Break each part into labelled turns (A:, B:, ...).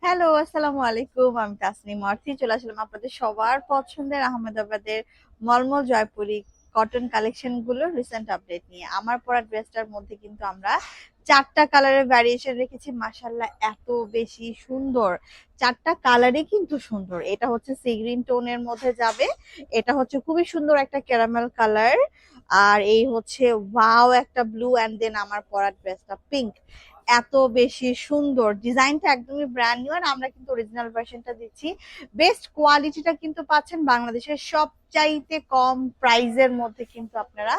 A: Hello, আসসালামু আলাইকুম। আমি তাসনিম অর্থী চলে আসলাম আপনাদের সবার পছন্দের আহমেদাবাদের মলমল জয়পুরি কটন কালেকশন গুলোর রিসেন্ট আপডেট নিয়ে। আমার পরা ড্রেসটার মধ্যে কিন্তু আমরা 4টা কালারের ভ্যারিয়েশন রেখেছি। মাশাআল্লাহ এত বেশি সুন্দর। 4টা কালারই কিন্তু সুন্দর। এটা হচ্ছে সি গ্রিন টোনের মধ্যে যাবে। এটা হচ্ছে খুবই সুন্দর একটা ক্যারামেল কালার। আর এই হচ্ছে ওয়াও একটা ব্লু এন্ড দেন আমার পরা ড্রেসটা পিঙ্ক। এত বেশি সুন্দর ডিজাইনটা একদমই ব্র্যান্ড নিউ। আর আমরা কিন্তু অরিজিনাল ভার্সনটা দিচ্ছি। বেস্ট কোয়ালিটিটা কিন্তু পাচ্ছেন বাংলাদেশের সবচাইতে কম প্রাইজের মধ্যে কিন্তু আপনারা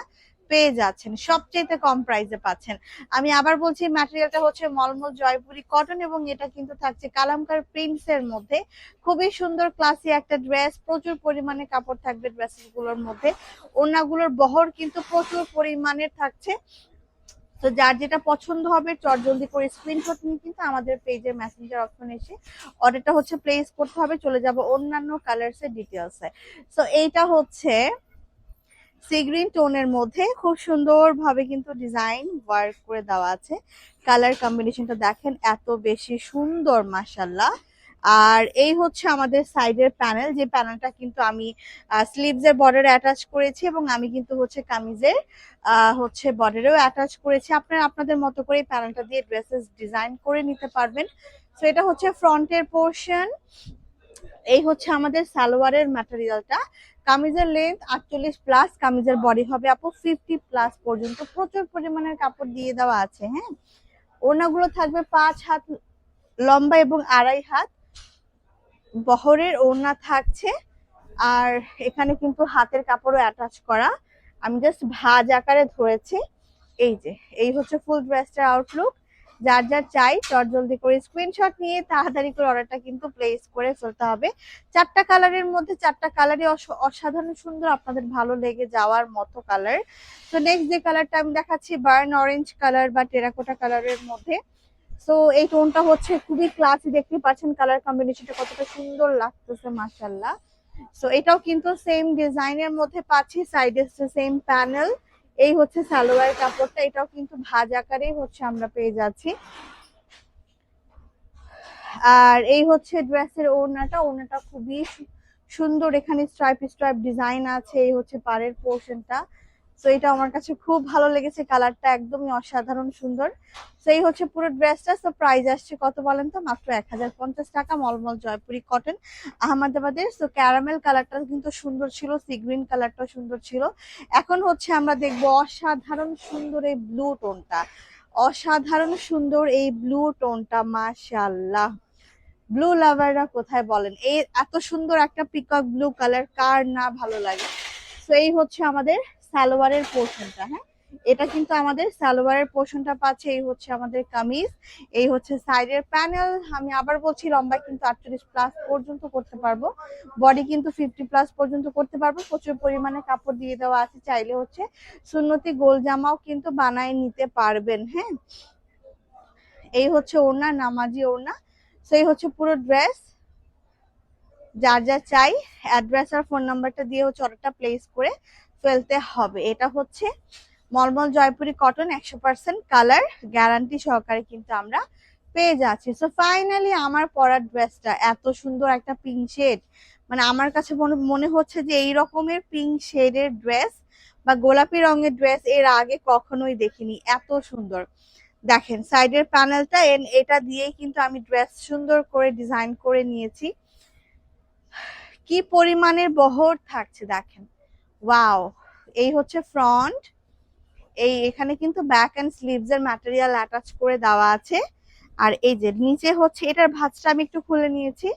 A: পেয়ে যাচ্ছেন, সবচাইতে কম প্রাইসে পাচ্ছেন। আমি আবার বলছি ম্যাটেরিয়ালটা হচ্ছে মলমল জয়পুরি কটন এবং এটা কিন্তু থাকছে কালামকার প্রিন্টস এর মধ্যে। খুবই সুন্দর ক্লাসি একটা ড্রেস, প্রচুর পরিমাণে কাপড় থাকবে ড্রেসেস গুলোর মধ্যে। ওড়নাগুলোর বহর কিন্তু প্রচুর পরিমাণের থাকছে। তো যার যেটা পছন্দ হবে চটজলদি করে স্ক্রিনশট নিয়ে কিন্তু আমাদের পেজের মেসেঞ্জার অপশন এসে অর্ডারটা হচ্ছে প্লেস করতে হবে। চলে যাব অন্যান্য কালার্স এর ডিটেলসে। সো এইটা হচ্ছে সি গ্রিন টোনের মধ্যে খুব সুন্দর ভাবে কিন্তু ডিজাইন ওয়ার্ক করে দেওয়া আছে। কালার কম্বিনেশনটা দেখেন এত বেশি সুন্দর মাশাল্লাহ। আর এই হচ্ছে আমাদের সাইডের প্যানেল, যে প্যানেলটা কিন্তু আমি স্লিভস এর বর্ডারে অ্যাটাচ করেছি এবং আমি কিন্তু হচ্ছে কামিজের হচ্ছে বর্ডারেও অ্যাটাচ করেছি। আপনারা আপনাদের মতো করে প্যানেলটা দিয়ে ড্রেসেস ডিজাইন করে নিতে পারবেন। তো এটা হচ্ছে ফ্রন্টের পোর্শন। এই হচ্ছে আমাদের সালোয়ারের ম্যাটেরিয়ালটা। কামিজের লেন্থ 48 প্লাস, কামিজের বডি হবে আপু 50 প্লাস পর্যন্ত। প্রচুর পরিমাণের কাপড় দিয়ে দেওয়া আছে। হ্যাঁ, ওড়নাগুলো থাকবে 5 হাত লম্বা এবং 2.5 হাত বহরের ওড়না থাকছে। আর এখানে কিন্তু হাতের কাপড়ও অ্যাটাচ করা। আমি জাস্ট ভাঁজ আকারে ধরেছি। এই যে এই হচ্ছে ফুল ড্রেসটার আউটলুক। যার যার চাই চটজলদি করে স্ক্রিনশট নিয়ে তাড়াতাড়ি করে অর্ডারটা কিন্তু প্লেস করে ফেলতে হবে। 4টা কালারের মধ্যে 4টা কালারই অসাধারণ সুন্দর, আপনাদের ভালো লেগে যাওয়ার মতো কালার। তো নেক্সট যে কালারটা আমি দেখাচ্ছি বার্ন অরেঞ্জ কালার বা টেরাকোটা কালারের মধ্যে। সো এই টোনটা হচ্ছে খুবই ক্লাসি, দেখতে পাচ্ছেন কালার কম্বিনেশনটা কতটা সুন্দর লাগতেছে মাশাআল্লাহ। সো এটাও কিন্তু সেম ডিজাইনের মধ্যে পাচ্ছি, সাইডে সেম প্যানেল। এই হচ্ছে সালোয়ার কাপড়টা, এটাও কিন্তু ভাঁজ আকারেই হচ্ছে আমরা পেয়ে যাচ্ছি। আর এই হচ্ছে ড্রেসের ওড়নাটা। ওড়নাটা খুবই সুন্দর, এখানে স্ট্রাইপ স্ট্রাইপ ডিজাইন আছে। এই হচ্ছে পাড়ের পোর্শনটা। তো এটা আমার কাছে খুব ভালো লেগেছে, কালারটা একদমই অসাধারণ সুন্দর। তো এই হচ্ছে পুরো ড্রেসটা। তো প্রাইস আসছে কত বলেন তো? মাত্র 1050 টাকা। মলমল জয়পুরি কটন আহমেদাবাদের। তো ক্যারামেল কালারটা কিন্তু সুন্দর ছিল, সি গ্রিন কালারটা সুন্দর ছিল। এখন হচ্ছে আমরা দেখবো অসাধারণ সুন্দর এই ব্লু টোনটা। অসাধারণ সুন্দর এই ব্লু টোনটা মাশাআল্লাহ। ব্লু লাভাররা কোথায় বলেন? এই এত সুন্দর একটা পিকক ব্লু কালার কার না ভালো লাগে? তো এই হচ্ছে আমাদের সালোয়ারের পোর্শনটা। হ্যাঁ, এটা কিন্তু আমাদের সালোয়ারের পোর্শনটা পাচ্ছে। এই হচ্ছে আমাদের কামিজ। এই হচ্ছে সাইডের প্যানেল। আমি আবার বলছি লম্বা কিন্তু 48 প্লাস পর্যন্ত করতে পারবো, বডি কিন্তু 50 প্লাস পর্যন্ত করতে পারবো। প্রচুর পরিমাণে কাপড় দিয়ে দেওয়া আছে, চাইলে হচ্ছে সুন্নতি গোল জামাও কিন্তু বানায় নিতে পারবেন। হ্যাঁ, এই হচ্ছে ওড়না, নামাজি ওড়না। সেই হচ্ছে পুরো ড্রেস। যার যা চাই অ্যাড্রেস আর ফোন নাম্বারটা দিয়ে হচ্ছে অর্ডারটা প্লেস করে ফেলতে হবে। এটা হচ্ছে মলমল জয়পুরি কটন 100% কালার গ্যারান্টি সহকারে কিন্তু আমরা পেয়ে যাচ্ছি। সো ফাইনালি আমার পরার ড্রেসটা এত সুন্দর একটা পিঙ্ক শেড, মানে আমার কাছে মনে হচ্ছে যে এই রকমের পিঙ্ক শেডের ড্রেস বা গোলাপি রঙের ড্রেস এর আগে কখনোই দেখিনি। এত সুন্দর। দেখেন সাইডের প্যানেলটা, এটা দিয়েই কিন্তু আমি ড্রেস সুন্দর করে ডিজাইন করে নিয়েছি। কি পরিমাণের বহর থাকছে দেখেন, ওয়াও। এই হচ্ছে ফ্রন্ট। এই এখানে কিন্তু ব্যাক এন্ড স্লিভস এর ম্যাটেরিয়াল অ্যাটাচ করে দেওয়া আছে। আর এই যে নিচে হচ্ছে, এটার ভাঁজটা আমি একটু খুলে নিয়েছি।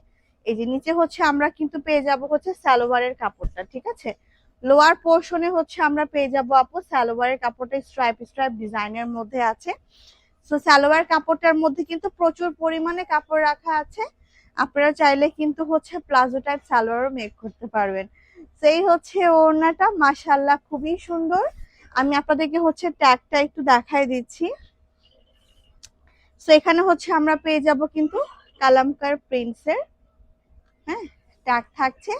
A: এই যে নিচে হচ্ছে আমরা কিন্তু পেয়ে যাব হচ্ছে সালোয়ারের কাপড়টা, ঠিক আছে। লোয়ার পোর্শনে হচ্ছে আমরা পেয়ে যাব আপু সালোয়ারের কাপড়টা স্ট্রাইপ স্ট্রাইপ ডিজাইনের মধ্যে আছে। সো সালোয়ার কাপড়টার মধ্যে কিন্তু প্রচুর পরিমাণে কাপড় রাখা আছে। আপনারা চাইলে কিন্তু হচ্ছে প্লাজো টাইপ সালোয়ারও মেক করতে পারবেন। সেই হচ্ছে ওড়নাটা মাশাআল্লাহ খুবই সুন্দর। আমি আপনাদেরকে হচ্ছে ট্যাগটা একটু দেখাই দিচ্ছি। সো এখানে হচ্ছে আমরা পেয়ে যাব কিন্তু কালামকার প্রিন্টসের, হ্যাঁ, ট্যাগ থাকছে।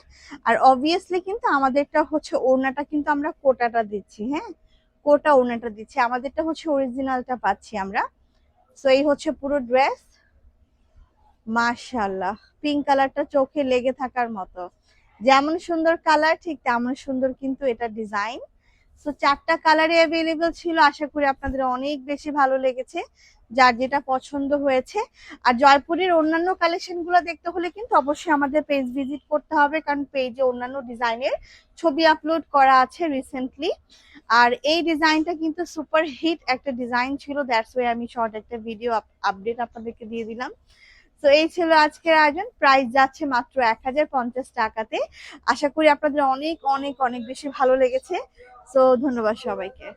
A: আর অবভিয়াসলি কিন্তু আমাদেরটা হচ্ছে ওড়নাটা কিন্তু আমরা কোটাটা দিচ্ছি। হ্যাঁ, কোটা ওড়নাটা দিচ্ছি, আমাদেরটা হচ্ছে অরিজিনালটা পাচ্ছি আমরা। সো এই হচ্ছে পুরো ড্রেস। মাশাআল্লাহ, পিঙ্ক কালারটা চোখে লেগে থাকার মতো। যেমন সুন্দর কালার ঠিক তেমন সুন্দর কিন্তু এটা ডিজাইন। সো 4টা কালারে অ্যাভেলেবল ছিল, আশা করি আপনাদের অনেক বেশি ভালো লেগেছে, যার যেটা পছন্দ হয়েছে। আর জয়পুরের অন্যান্য কালেকশন গুলো দেখতে হলে কিন্তু অবশ্যই আমাদের পেজ ভিজিট করতে হবে, কারণ পেজে অন্যান্য ডিজাইনের ছবি আপলোড করা আছে রিসেন্টলি। আর এই ডিজাইনটা কিন্তু সুপার হিট একটা ডিজাইন ছিল, দ্যাটস ওয়াই আমি শর্ট একটা ভিডিও আপডেট আপনাদেরকে দিয়ে দিলাম। তো এই ছিল আজকের আয়োজন, প্রাইস যাচ্ছে মাত্র 1050 টাকাতে। আশা করি আপনাদের অনেক অনেক অনেক বেশি ভালো লেগেছে। তো ধন্যবাদ সবাইকে।